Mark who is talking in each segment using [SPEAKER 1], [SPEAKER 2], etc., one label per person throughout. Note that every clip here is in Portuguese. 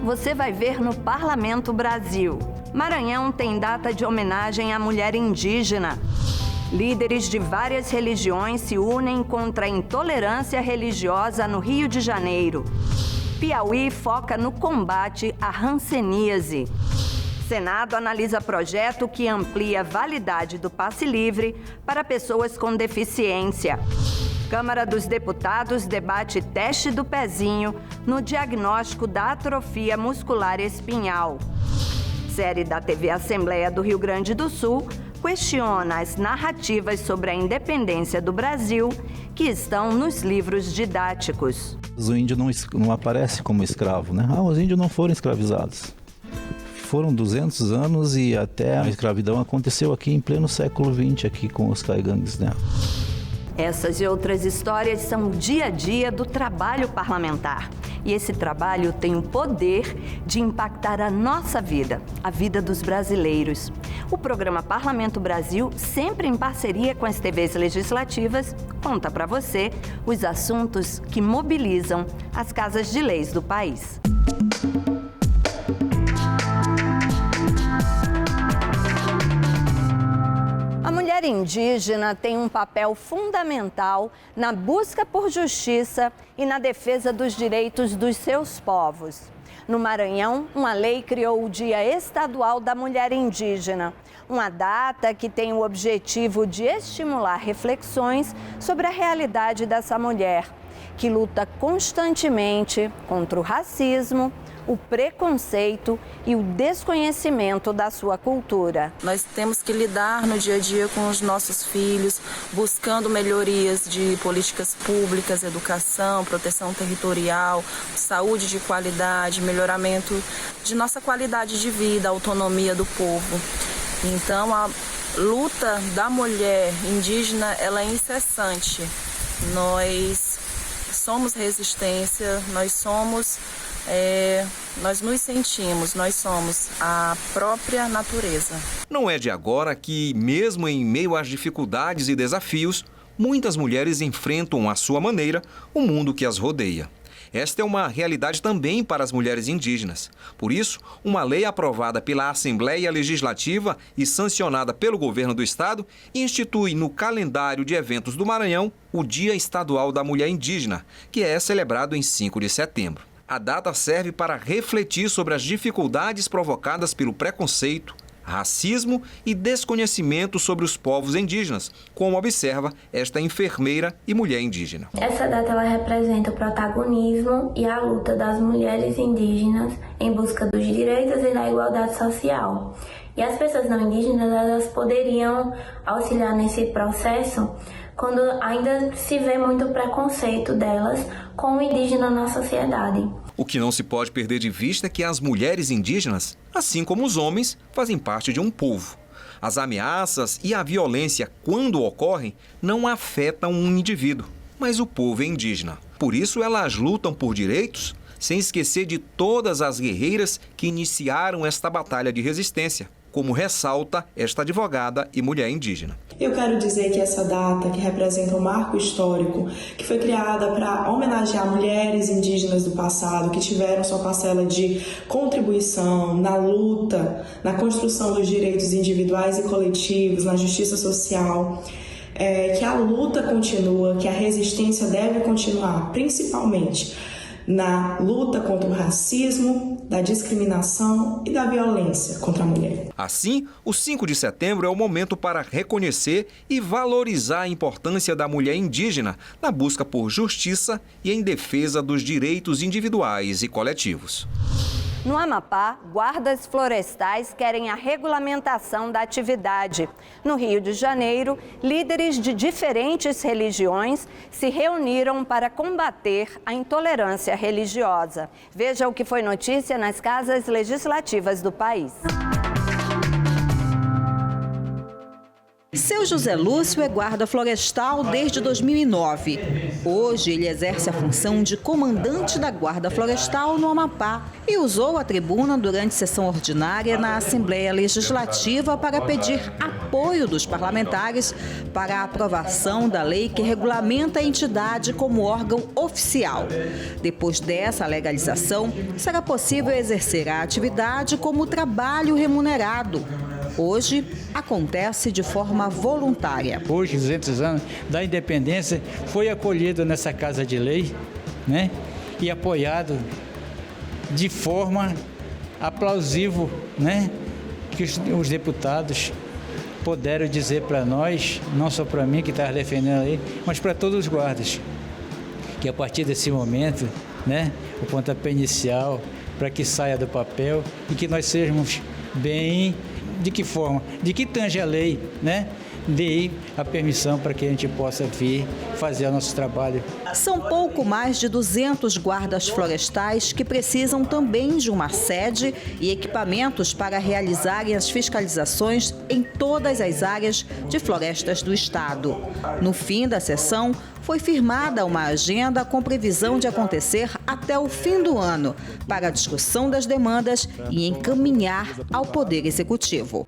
[SPEAKER 1] você vai ver no Parlamento Brasil. Maranhão tem data de homenagem à mulher indígena. Líderes de várias religiões se unem contra a intolerância religiosa no Rio de Janeiro. Piauí foca no combate à hanseníase. Senado analisa projeto que amplia a validade do passe livre para pessoas com deficiência. Câmara dos Deputados debate teste do pezinho no diagnóstico da atrofia muscular espinhal. Série da TV Assembleia do Rio Grande do Sul questiona as narrativas sobre a independência do Brasil que estão nos livros didáticos.
[SPEAKER 2] O índio não aparece como escravo, né? Os índios não foram escravizados. Foram 200 anos e até a escravidão aconteceu aqui em pleno século XX, aqui com os caigangues, né?
[SPEAKER 1] Essas e outras histórias são o dia a dia do trabalho parlamentar. E esse trabalho tem o poder de impactar a nossa vida, a vida dos brasileiros. O programa Parlamento Brasil, sempre em parceria com as TVs legislativas, conta para você os assuntos que mobilizam as casas de leis do país. A mulher indígena tem um papel fundamental na busca por justiça e na defesa dos direitos dos seus povos. No Maranhão, uma lei criou o Dia Estadual da Mulher Indígena, uma data que tem o objetivo de estimular reflexões sobre a realidade dessa mulher, que luta constantemente contra o racismo, o preconceito e o desconhecimento da sua cultura.
[SPEAKER 3] Nós temos que lidar no dia a dia com os nossos filhos, buscando melhorias de políticas públicas, educação, proteção territorial, saúde de qualidade, melhoramento de nossa qualidade de vida, autonomia do povo. Então, a luta da mulher indígena, ela é incessante. Nós somos resistência, nós nos sentimos, nós somos a própria natureza.
[SPEAKER 4] Não é de agora que, mesmo em meio às dificuldades e desafios, muitas mulheres enfrentam à sua maneira o mundo que as rodeia. Esta é uma realidade também para as mulheres indígenas. Por isso, uma lei aprovada pela Assembleia Legislativa e sancionada pelo governo do estado institui no calendário de eventos do Maranhão o Dia Estadual da Mulher Indígena, que é celebrado em 5 de setembro. A data serve para refletir sobre as dificuldades provocadas pelo preconceito, racismo e desconhecimento sobre os povos indígenas, como observa esta enfermeira e mulher indígena.
[SPEAKER 5] Essa data ela representa o protagonismo e a luta das mulheres indígenas em busca dos direitos e da igualdade social. E as pessoas não indígenas elas poderiam auxiliar nesse processo quando ainda se vê muito preconceito delas com o indígena na sociedade.
[SPEAKER 4] O que não se pode perder de vista é que as mulheres indígenas, assim como os homens, fazem parte de um povo. As ameaças e a violência, quando ocorrem, não afetam um indivíduo, mas o povo indígena. Por isso, elas lutam por direitos, sem esquecer de todas as guerreiras que iniciaram esta batalha de resistência, como ressalta esta advogada e mulher indígena.
[SPEAKER 6] Eu quero dizer que essa data, que representa um marco histórico, que foi criada para homenagear mulheres indígenas do passado, que tiveram sua parcela de contribuição na luta, na construção dos direitos individuais e coletivos, na justiça social, que a luta continua, que a resistência deve continuar, principalmente na luta contra o racismo, da discriminação e da violência contra a mulher.
[SPEAKER 4] Assim, o 5 de setembro é o momento para reconhecer e valorizar a importância da mulher indígena na busca por justiça e em defesa dos direitos individuais e coletivos.
[SPEAKER 1] No Amapá, guardas florestais querem a regulamentação da atividade. No Rio de Janeiro, líderes de diferentes religiões se reuniram para combater a intolerância religiosa. Veja o que foi notícia nas casas legislativas do país.
[SPEAKER 7] Seu José Lúcio é guarda florestal desde 2009. Hoje ele exerce a função de comandante da Guarda Florestal no Amapá e usou a tribuna durante sessão ordinária na Assembleia Legislativa para pedir apoio dos parlamentares para a aprovação da lei que regulamenta a entidade como órgão oficial. Depois dessa legalização, será possível exercer a atividade como trabalho remunerado. Hoje, acontece de forma voluntária.
[SPEAKER 8] Hoje, 200 anos da independência, foi acolhido nessa Casa de Lei, né? E apoiado de forma aplausível, né? Que os deputados puderam dizer para nós, não só para mim que estava defendendo a lei, mas para todos os guardas, que a partir desse momento, né? O pontapé inicial para que saia do papel e que nós sejamos bem. De que forma? De que tange a lei, né? Dê a permissão para que a gente possa vir fazer o nosso trabalho.
[SPEAKER 7] São pouco mais de 200 guardas florestais que precisam também de uma sede e equipamentos para realizarem as fiscalizações em todas as áreas de florestas do estado. No fim da sessão, foi firmada uma agenda com previsão de acontecer até o fim do ano para a discussão das demandas e encaminhar ao Poder Executivo.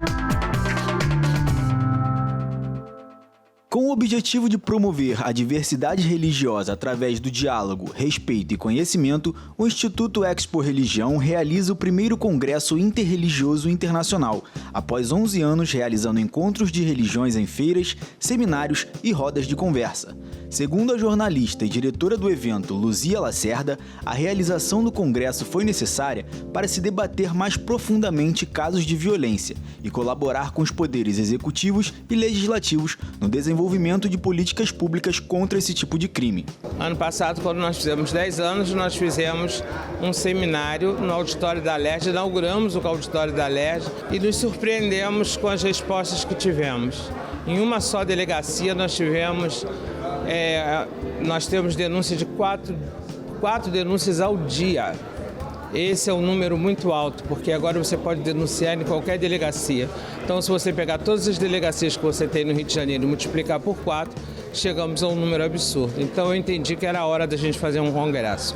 [SPEAKER 9] Com o objetivo de promover a diversidade religiosa através do diálogo, respeito e conhecimento, o Instituto Expo Religião realiza o primeiro Congresso Interreligioso Internacional, após 11 anos realizando encontros de religiões em feiras, seminários e rodas de conversa. Segundo a jornalista e diretora do evento, Luzia Lacerda, a realização do congresso foi necessária para se debater mais profundamente casos de violência e colaborar com os poderes executivos e legislativos no desenvolvimento de políticas públicas contra esse tipo de crime.
[SPEAKER 10] Ano passado, quando nós fizemos 10 anos, nós fizemos um seminário no auditório da LERJ, inauguramos o auditório da LERJ e nos surpreendemos com as respostas que tivemos. Em uma só delegacia nós temos denúncia de quatro denúncias ao dia. Esse é um número muito alto, porque agora você pode denunciar em qualquer delegacia. Então, se você pegar todas as delegacias que você tem no Rio de Janeiro e multiplicar por 4, chegamos a um número absurdo. Então, eu entendi que era a hora da gente fazer um congresso.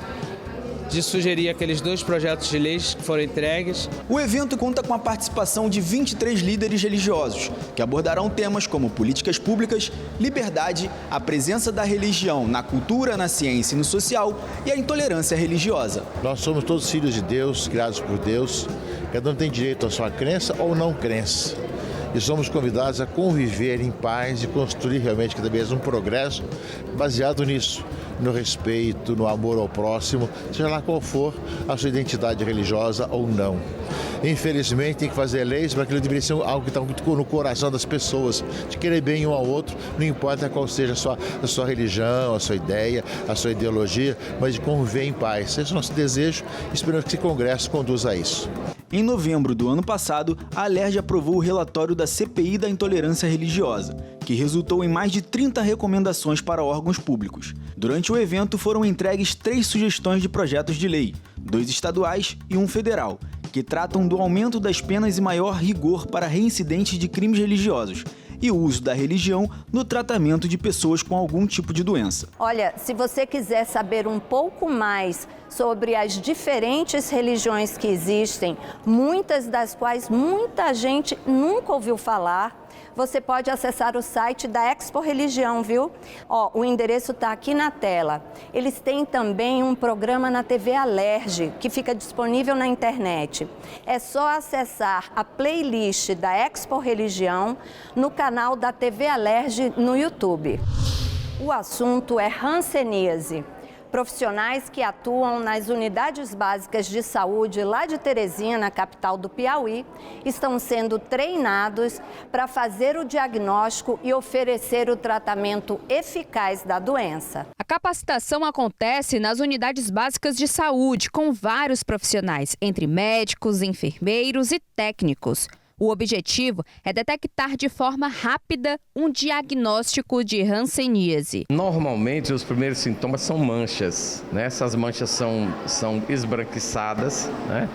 [SPEAKER 10] De sugerir aqueles 2 projetos de leis que foram entregues.
[SPEAKER 9] O evento conta com a participação de 23 líderes religiosos, que abordarão temas como políticas públicas, liberdade, a presença da religião na cultura, na ciência e no social e a intolerância religiosa.
[SPEAKER 11] Nós somos todos filhos de Deus, criados por Deus. Cada um tem direito à sua crença ou não crença. E somos convidados a conviver em paz e construir realmente cada vez um progresso baseado nisso, no respeito, no amor ao próximo, seja lá qual for a sua identidade religiosa ou não. Infelizmente, tem que fazer leis para aquilo deveria ser algo que está muito no coração das pessoas, de querer bem um ao outro, não importa qual seja a sua religião, a sua ideia, a sua ideologia, mas de conviver em paz. Esse é o nosso desejo e esperamos que esse congresso conduza a isso.
[SPEAKER 9] Em novembro do ano passado, a LERJ aprovou o relatório da CPI da intolerância religiosa, que resultou em mais de 30 recomendações para órgãos públicos. Durante o evento foram entregues 3 sugestões de projetos de lei, 2 estaduais e 1 federal, que tratam do aumento das penas e maior rigor para reincidentes de crimes religiosos e o uso da religião no tratamento de pessoas com algum tipo de doença.
[SPEAKER 1] Olha, se você quiser saber um pouco mais sobre as diferentes religiões que existem, muitas das quais muita gente nunca ouviu falar, você pode acessar o site da Expo Religião, viu? O endereço está aqui na tela. Eles têm também um programa na TV Alerj, que fica disponível na internet. É só acessar a playlist da Expo Religião no canal da TV Alerj no YouTube. O assunto é hanseníase. Profissionais que atuam nas unidades básicas de saúde lá de Teresina, capital do Piauí, estão sendo treinados para fazer o diagnóstico e oferecer o tratamento eficaz da doença.
[SPEAKER 12] A capacitação acontece nas unidades básicas de saúde, com vários profissionais, entre médicos, enfermeiros e técnicos. O objetivo é detectar de forma rápida um diagnóstico de hanseníase.
[SPEAKER 13] Normalmente, os primeiros sintomas são manchas, né? Essas manchas são esbranquiçadas, né?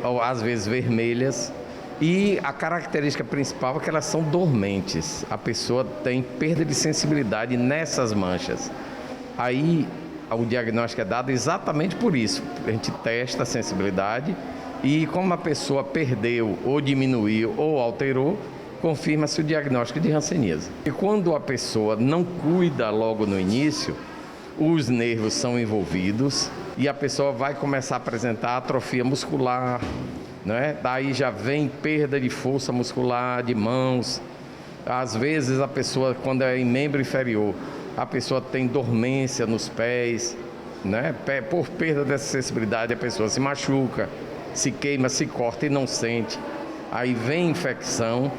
[SPEAKER 13] Ou às vezes vermelhas. E a característica principal é que elas são dormentes. A pessoa tem perda de sensibilidade nessas manchas. Aí o diagnóstico é dado exatamente por isso. A gente testa a sensibilidade e como a pessoa perdeu ou diminuiu ou alterou, confirma-se o diagnóstico de hanseníase. E quando a pessoa não cuida logo no início, os nervos são envolvidos e a pessoa vai começar a apresentar atrofia muscular, né? Daí já vem perda de força muscular, de mãos. Às vezes a pessoa, quando é em membro inferior, a pessoa tem dormência nos pés, né? Por perda dessa sensibilidade a pessoa se machuca, se queima, se corta e não sente. Aí vem infecção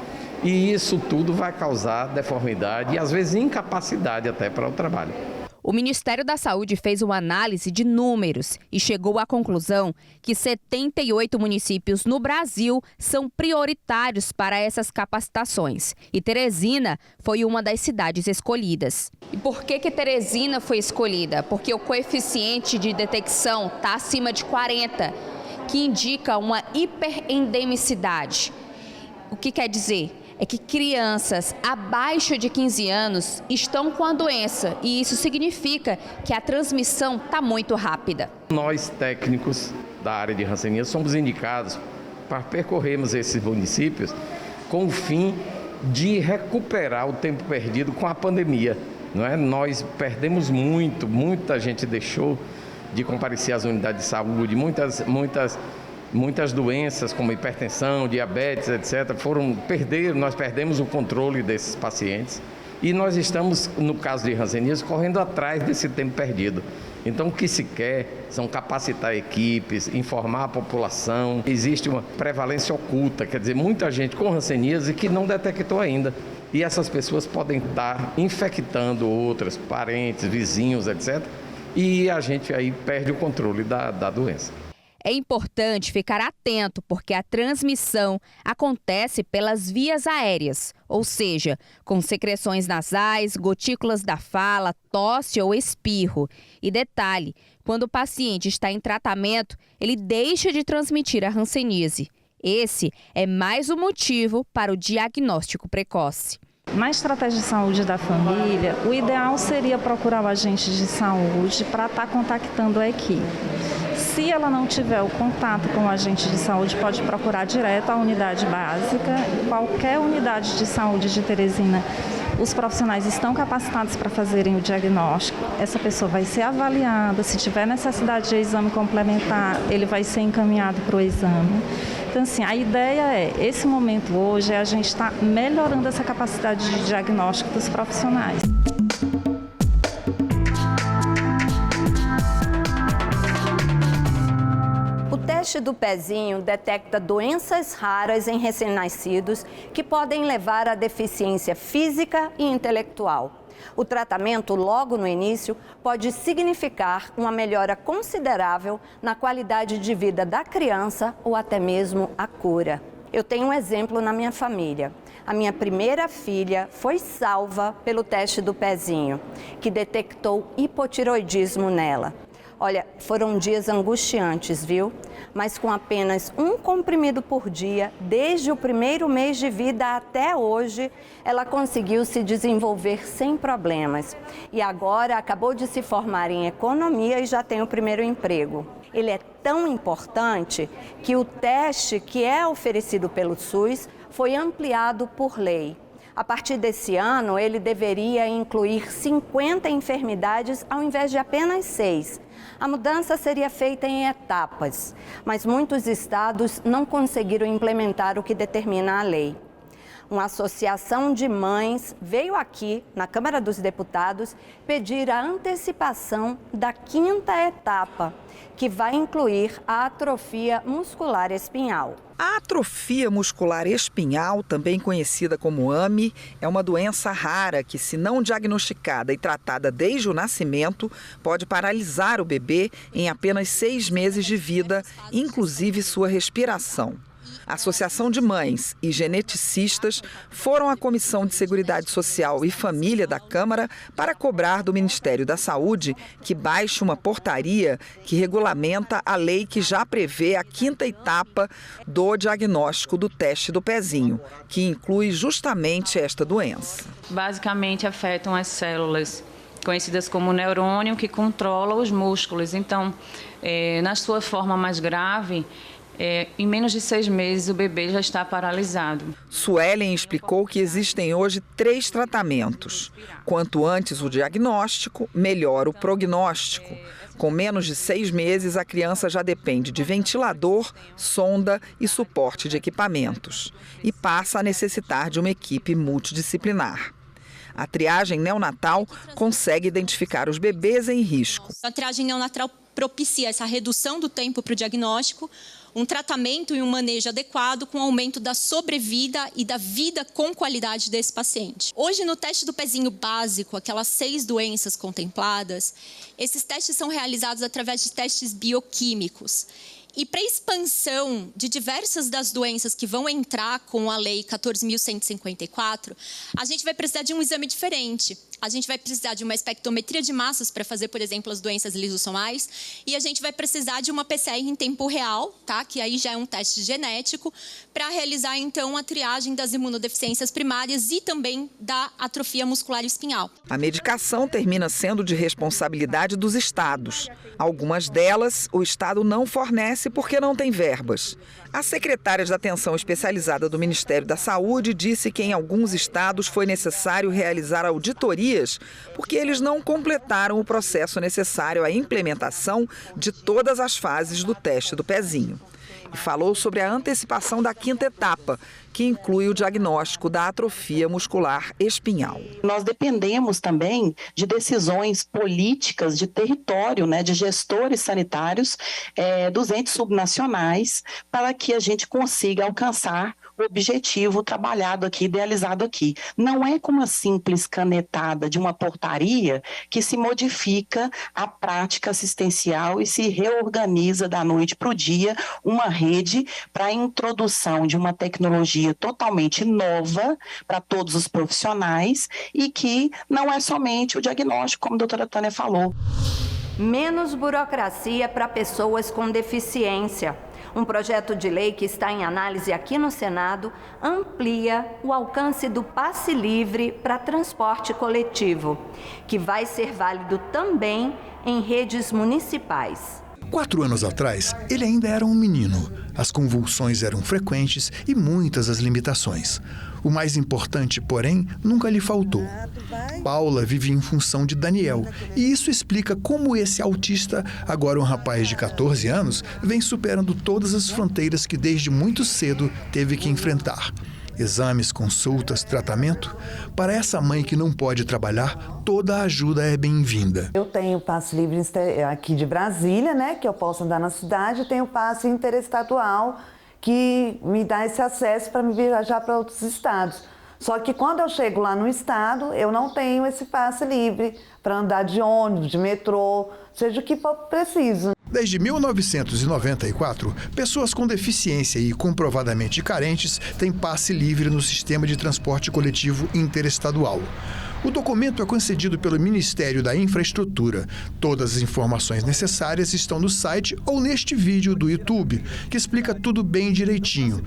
[SPEAKER 13] e isso tudo vai causar deformidade e às vezes incapacidade até para o trabalho.
[SPEAKER 12] O Ministério da Saúde fez uma análise de números e chegou à conclusão que 78 municípios no Brasil são prioritários para essas capacitações. E Teresina foi uma das cidades escolhidas. E por que Teresina foi escolhida? Porque o coeficiente de detecção está acima de 40, que indica uma hiperendemicidade. O que quer dizer? É que crianças abaixo de 15 anos estão com a doença e isso significa que a transmissão está muito rápida.
[SPEAKER 13] Nós, técnicos da área de hanseníase, somos indicados para percorrermos esses municípios com o fim de recuperar o tempo perdido com a pandemia. Não é? Nós perdemos muito, muita gente deixou de comparecer às unidades de saúde, muitas doenças como hipertensão, diabetes, etc. Nós perdemos o controle desses pacientes e nós estamos, no caso de hanseníase, correndo atrás desse tempo perdido. Então o que se quer são capacitar equipes, informar a população. Existe uma prevalência oculta, quer dizer, muita gente com hanseníase que não detectou ainda. E essas pessoas podem estar infectando outras, parentes, vizinhos, etc. E a gente aí perde o controle da doença.
[SPEAKER 12] É importante ficar atento porque a transmissão acontece pelas vias aéreas, ou seja, com secreções nasais, gotículas da fala, tosse ou espirro. E detalhe, quando o paciente está em tratamento, ele deixa de transmitir a hanseníase. Esse é mais um motivo para o diagnóstico precoce.
[SPEAKER 14] Na estratégia de saúde da família, o ideal seria procurar o agente de saúde para estar contactando a equipe. Se ela não tiver o contato com o agente de saúde, pode procurar direto a unidade básica. Qualquer unidade de saúde de Teresina, os profissionais estão capacitados para fazerem o diagnóstico. Essa pessoa vai ser avaliada. Se tiver necessidade de exame complementar, ele vai ser encaminhado para o exame. Então, assim, a ideia esse momento hoje é a gente estar melhorando essa capacidade de diagnóstico dos profissionais.
[SPEAKER 1] O teste do pezinho detecta doenças raras em recém-nascidos que podem levar à deficiência física e intelectual. O tratamento logo no início pode significar uma melhora considerável na qualidade de vida da criança ou até mesmo a cura. Eu tenho um exemplo na minha família. A minha primeira filha foi salva pelo teste do pezinho, que detectou hipotiroidismo nela. Olha, foram dias angustiantes, viu? Mas com apenas um comprimido por dia, desde o primeiro mês de vida até hoje, ela conseguiu se desenvolver sem problemas. E agora acabou de se formar em economia e já tem o primeiro emprego. Ele é tão importante que o teste que é oferecido pelo SUS foi ampliado por lei. A partir desse ano, ele deveria incluir 50 enfermidades ao invés de apenas 6. A mudança seria feita em etapas, mas muitos estados não conseguiram implementar o que determina a lei. Uma associação de mães veio aqui, na Câmara dos Deputados, pedir a antecipação da 5ª etapa, que vai incluir a atrofia muscular espinhal.
[SPEAKER 15] A atrofia muscular espinhal, também conhecida como AME, é uma doença rara que, se não diagnosticada e tratada desde o nascimento, pode paralisar o bebê em apenas 6 meses de vida, inclusive sua respiração. A Associação de Mães e Geneticistas foram à Comissão de Seguridade Social e Família da Câmara para cobrar do Ministério da Saúde que baixe uma portaria que regulamenta a lei que já prevê a 5ª etapa do diagnóstico do teste do pezinho, que inclui justamente esta doença.
[SPEAKER 16] Basicamente afetam as células conhecidas como neurônio, que controla os músculos. Então, na sua forma mais grave, em menos de 6 meses o bebê já está paralisado.
[SPEAKER 15] Suelen explicou que existem hoje 3 tratamentos. Quanto antes o diagnóstico, melhor o prognóstico. Com menos de 6 meses, a criança já depende de ventilador, sonda e suporte de equipamentos. E passa a necessitar de uma equipe multidisciplinar. A triagem neonatal consegue identificar os bebês em risco.
[SPEAKER 17] A triagem neonatal propicia essa redução do tempo para o diagnóstico, um tratamento e um manejo adequado com aumento da sobrevida e da vida com qualidade desse paciente. Hoje, no teste do pezinho básico, aquelas 6 doenças contempladas, esses testes são realizados através de testes bioquímicos. E para a expansão de diversas das doenças que vão entrar com a Lei 14.154, a gente vai precisar de um exame diferente. A gente vai precisar de uma espectrometria de massas para fazer, por exemplo, as doenças lisossomais. E a gente vai precisar de uma PCR em tempo real, tá? Que aí já é um teste genético, para realizar, então, a triagem das imunodeficiências primárias e também da atrofia muscular espinhal.
[SPEAKER 15] A medicação termina sendo de responsabilidade dos estados. Algumas delas, o Estado não fornece porque não tem verbas. A secretária de Atenção Especializada do Ministério da Saúde disse que em alguns estados foi necessário realizar auditorias porque eles não completaram o processo necessário à implementação de todas as fases do teste do pezinho. E falou sobre a antecipação da 5ª etapa, que inclui o diagnóstico da atrofia muscular espinhal.
[SPEAKER 18] Nós dependemos também de decisões políticas de território, de gestores sanitários dos entes subnacionais, para que a gente consiga alcançar o objetivo trabalhado aqui, idealizado aqui. Não é com uma simples canetada de uma portaria que se modifica a prática assistencial e se reorganiza da noite para o dia uma rede para a introdução de uma tecnologia totalmente nova para todos os profissionais e que não é somente o diagnóstico, como a doutora Tânia falou.
[SPEAKER 1] Menos burocracia para pessoas com deficiência. Um projeto de lei que está em análise aqui no Senado amplia o alcance do passe livre para transporte coletivo, que vai ser válido também em redes municipais.
[SPEAKER 19] 4 anos atrás, ele ainda era um menino. As convulsões eram frequentes e muitas as limitações. O mais importante, porém, nunca lhe faltou. Paula vive em função de Daniel, e isso explica como esse autista, agora um rapaz de 14 anos, vem superando todas as fronteiras que desde muito cedo teve que enfrentar. Exames, consultas, tratamento. Para essa mãe que não pode trabalhar, toda a ajuda é bem-vinda.
[SPEAKER 20] Eu tenho passe livre aqui de Brasília, que eu posso andar na cidade, tenho passe interestadual, que me dá esse acesso para me viajar para outros estados. Só que quando eu chego lá no estado, eu não tenho esse passe livre para andar de ônibus, de metrô, seja o que for preciso.
[SPEAKER 19] Desde 1994, pessoas com deficiência e comprovadamente carentes têm passe livre no sistema de transporte coletivo interestadual. O documento é concedido pelo Ministério da Infraestrutura. Todas as informações necessárias estão no site ou neste vídeo do YouTube, que explica tudo bem direitinho.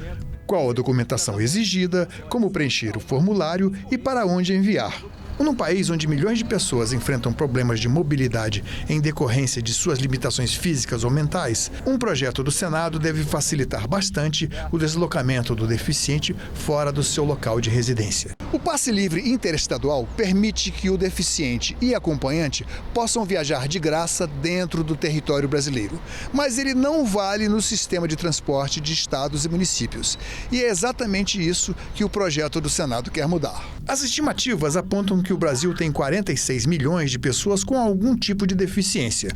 [SPEAKER 19] Qual a documentação exigida, como preencher o formulário e para onde enviar. Num país onde milhões de pessoas enfrentam problemas de mobilidade em decorrência de suas limitações físicas ou mentais, um projeto do Senado deve facilitar bastante o deslocamento do deficiente fora do seu local de residência. O passe livre interestadual permite que o deficiente e acompanhante possam viajar de graça dentro do território brasileiro, mas ele não vale no sistema de transporte de estados e municípios. E é exatamente isso que o projeto do Senado quer mudar. As estimativas apontam que o Brasil tem 46 milhões de pessoas com algum tipo de deficiência.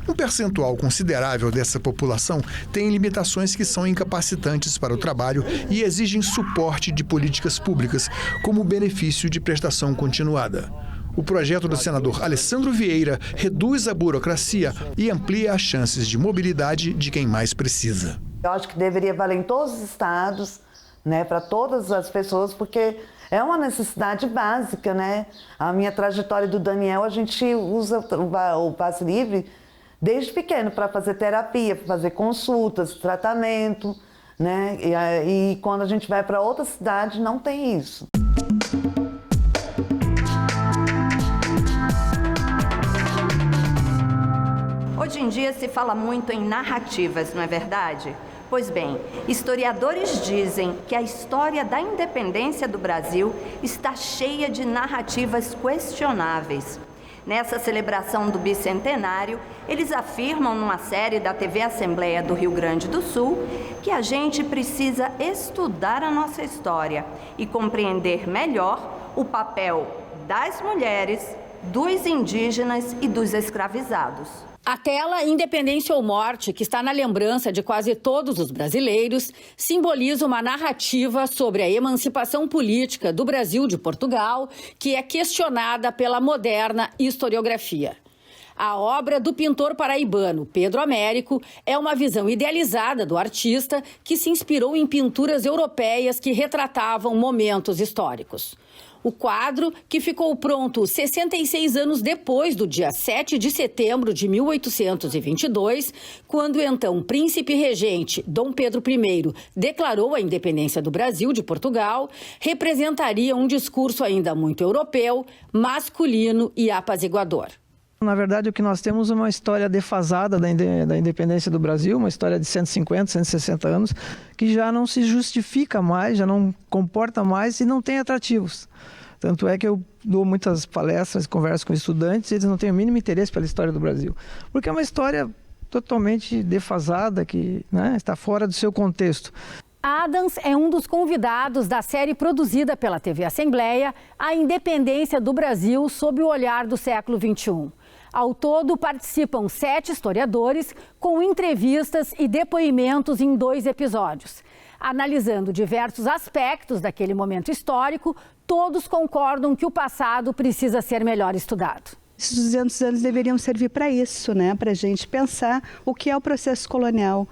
[SPEAKER 19] Um percentual considerável dessa população tem limitações que são incapacitantes para o trabalho e exigem suporte de políticas públicas, como o benefício de prestação continuada. O projeto do senador Alessandro Vieira reduz a burocracia e amplia as chances de mobilidade de quem mais precisa.
[SPEAKER 20] Eu acho que deveria valer em todos os estados, né, para todas as pessoas, porque é uma necessidade básica, né? A minha trajetória do Daniel, a gente usa o passe livre desde pequeno para fazer terapia, para fazer consultas, tratamento, né? E quando a gente vai para outra cidade, não tem isso.
[SPEAKER 1] Hoje em dia se fala muito em narrativas, não é verdade? Pois bem, historiadores dizem que a história da independência do Brasil está cheia de narrativas questionáveis. Nessa celebração do bicentenário, eles afirmam numa série da TV Assembleia do Rio Grande do Sul que a gente precisa estudar a nossa história e compreender melhor o papel das mulheres, dos indígenas e dos escravizados.
[SPEAKER 21] A tela Independência ou Morte, que está na lembrança de quase todos os brasileiros, simboliza uma narrativa sobre a emancipação política do Brasil de Portugal, que é questionada pela moderna historiografia. A obra do pintor paraibano Pedro Américo é uma visão idealizada do artista que se inspirou em pinturas europeias que retratavam momentos históricos. O quadro, que ficou pronto 66 anos depois do dia 7 de setembro de 1822, quando então príncipe regente Dom Pedro I declarou a independência do Brasil de Portugal, representaria um discurso ainda muito europeu, masculino e apaziguador.
[SPEAKER 22] Na verdade, o que nós temos é uma história defasada da independência do Brasil, uma história de 150, 160 anos, que já não se justifica mais, já não comporta mais e não tem atrativos. Tanto é que eu dou muitas palestras, converso com estudantes e eles não têm o mínimo interesse pela história do Brasil. Porque é uma história totalmente defasada, que, né, está fora do seu contexto.
[SPEAKER 21] Adams é um dos convidados da série produzida pela TV Assembleia, A Independência do Brasil sob o olhar do século XXI. Ao todo, participam 7 historiadores com entrevistas e depoimentos em 2 episódios. Analisando diversos aspectos daquele momento histórico, todos concordam que o passado precisa ser melhor estudado.
[SPEAKER 23] Esses 200 anos deveriam servir para isso, né? Para a gente pensar o que é o processo colonial.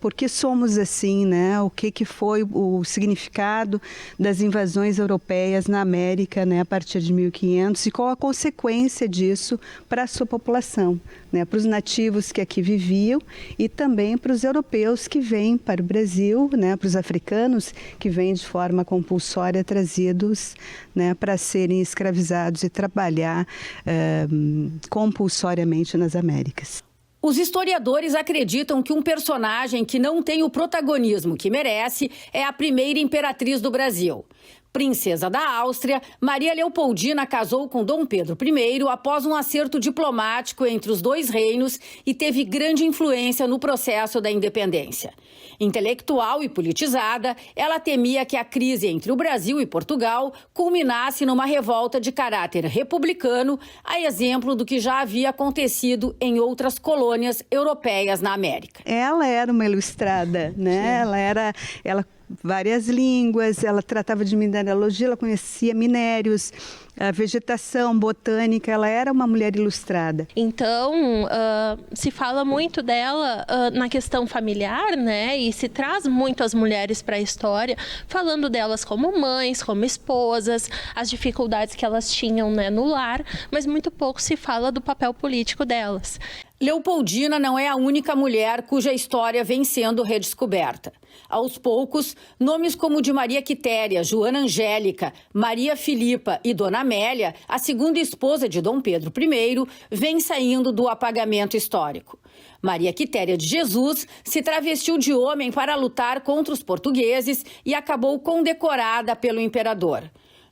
[SPEAKER 23] Por que somos assim, né? O que foi o significado das invasões europeias na América, né, a partir de 1500 e qual a consequência disso para a sua população, né, para os nativos que aqui viviam e também para os europeus que vêm para o Brasil, né, para os africanos que vêm de forma compulsória trazidos, né, para serem escravizados e trabalhar compulsoriamente nas Américas.
[SPEAKER 21] Os historiadores acreditam que um personagem que não tem o protagonismo que merece é a primeira imperatriz do Brasil. Princesa da Áustria, Maria Leopoldina casou com Dom Pedro I após um acerto diplomático entre os 2 reinos e teve grande influência no processo da independência. Intelectual e politizada, ela temia que a crise entre o Brasil e Portugal culminasse numa revolta de caráter republicano, a exemplo do que já havia acontecido em outras colônias europeias na América.
[SPEAKER 23] Ela era uma ilustrada, né? Ela várias línguas, ela tratava de mineralogia, ela conhecia minérios, a vegetação, botânica, ela era uma mulher ilustrada.
[SPEAKER 24] Então, se fala muito dela na questão familiar, né? E se traz muito as mulheres para a história, falando delas como mães, como esposas, as dificuldades que elas tinham, né, no lar, mas muito pouco se fala do papel político delas.
[SPEAKER 21] Leopoldina não é a única mulher cuja história vem sendo redescoberta. Aos poucos, nomes como o de Maria Quitéria, Joana Angélica, Maria Filipa e Dona Amélia, a segunda esposa de Dom Pedro I, vêm saindo do apagamento histórico. Maria Quitéria de Jesus se travestiu de homem para lutar contra os portugueses e acabou condecorada pelo imperador.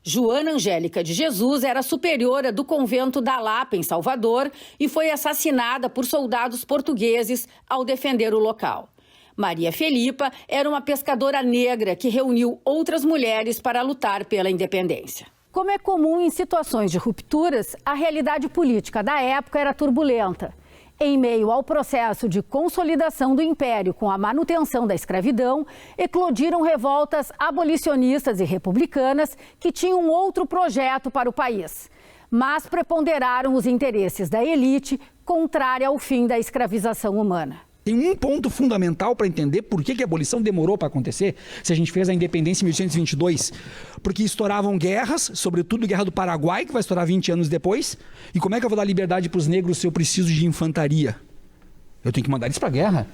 [SPEAKER 21] Joana Angélica de Jesus era superiora do convento da Lapa, em Salvador, e foi assassinada por soldados portugueses ao defender o local. Maria Filipa era uma pescadora negra que reuniu outras mulheres para lutar pela independência. Como é comum em situações de rupturas, a realidade política da época era turbulenta. Em meio ao processo de consolidação do Império com a manutenção da escravidão, eclodiram revoltas abolicionistas e republicanas que tinham outro projeto para o país. Mas preponderaram os interesses da elite, contrária ao fim da escravização humana.
[SPEAKER 2] Tem um ponto fundamental para entender por que a abolição demorou para acontecer, se a gente fez a independência em 1822. Porque estouravam guerras, sobretudo a Guerra do Paraguai, que vai estourar 20 anos depois. E como é que eu vou dar liberdade para os negros se eu preciso de infantaria? Eu tenho que mandar eles para a guerra.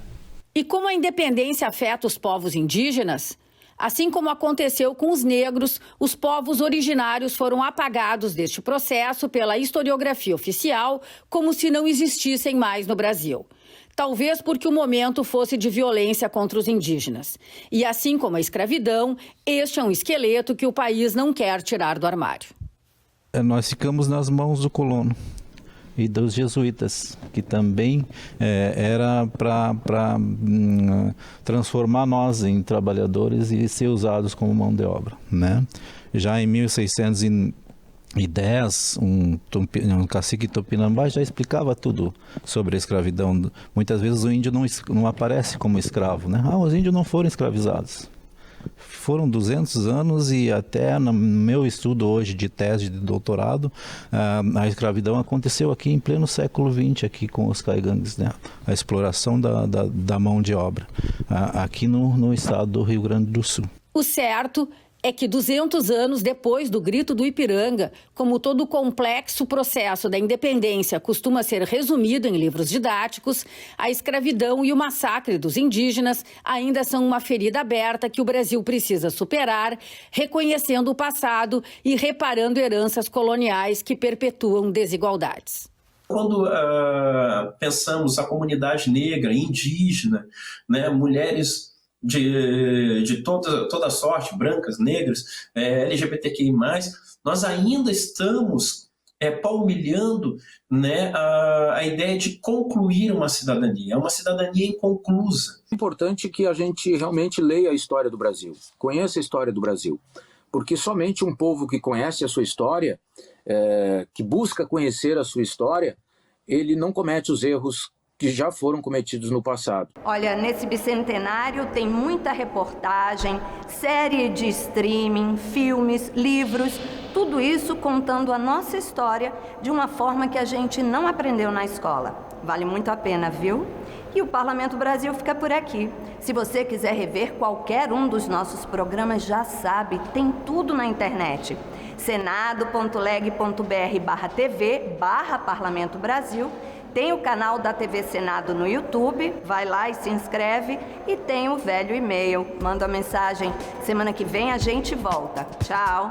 [SPEAKER 21] E como a independência afeta os povos indígenas, assim como aconteceu com os negros, os povos originários foram apagados deste processo pela historiografia oficial, como se não existissem mais no Brasil. Talvez porque o momento fosse de violência contra os indígenas. E assim como a escravidão, este é um esqueleto que o país não quer tirar do armário.
[SPEAKER 3] Nós ficamos nas mãos do colono e dos jesuítas, que também era para transformar nós em trabalhadores e ser usados como mão de obra, né? Já em 1610, um cacique Tupinambá já explicava tudo sobre a escravidão. Muitas vezes o índio não aparece como escravo, né? Os índios não foram escravizados. Foram 200 anos e até no meu estudo hoje de tese de doutorado, a escravidão aconteceu aqui em pleno século XX, aqui com os caigangues, né? A exploração da mão de obra, aqui no estado do Rio Grande do Sul.
[SPEAKER 21] O certo é que 200 anos depois do Grito do Ipiranga, como todo o complexo processo da independência costuma ser resumido em livros didáticos, a escravidão e o massacre dos indígenas ainda são uma ferida aberta que o Brasil precisa superar, reconhecendo o passado e reparando heranças coloniais que perpetuam desigualdades.
[SPEAKER 5] Quando pensamos a comunidade negra, indígena, né, mulheres de toda sorte, brancas, negras, LGBTQI+, nós ainda estamos palmilhando, né, a ideia de concluir uma cidadania. É uma cidadania inconclusa.
[SPEAKER 6] É importante que a gente realmente leia a história do Brasil, conheça a história do Brasil, porque somente um povo que conhece a sua história, que busca conhecer a sua história, ele não comete os erros que já foram cometidos no passado.
[SPEAKER 1] Olha, nesse bicentenário tem muita reportagem, série de streaming, filmes, livros, tudo isso contando a nossa história de uma forma que a gente não aprendeu na escola. Vale muito a pena, viu? E o Parlamento Brasil fica por aqui. Se você quiser rever qualquer um dos nossos programas, já sabe, tem tudo na internet. senado.leg.br/tv/Parlamento Brasil. Tem o canal da TV Senado no YouTube, vai lá e se inscreve. E tem o velho e-mail. Manda uma mensagem. Semana que vem a gente volta. Tchau!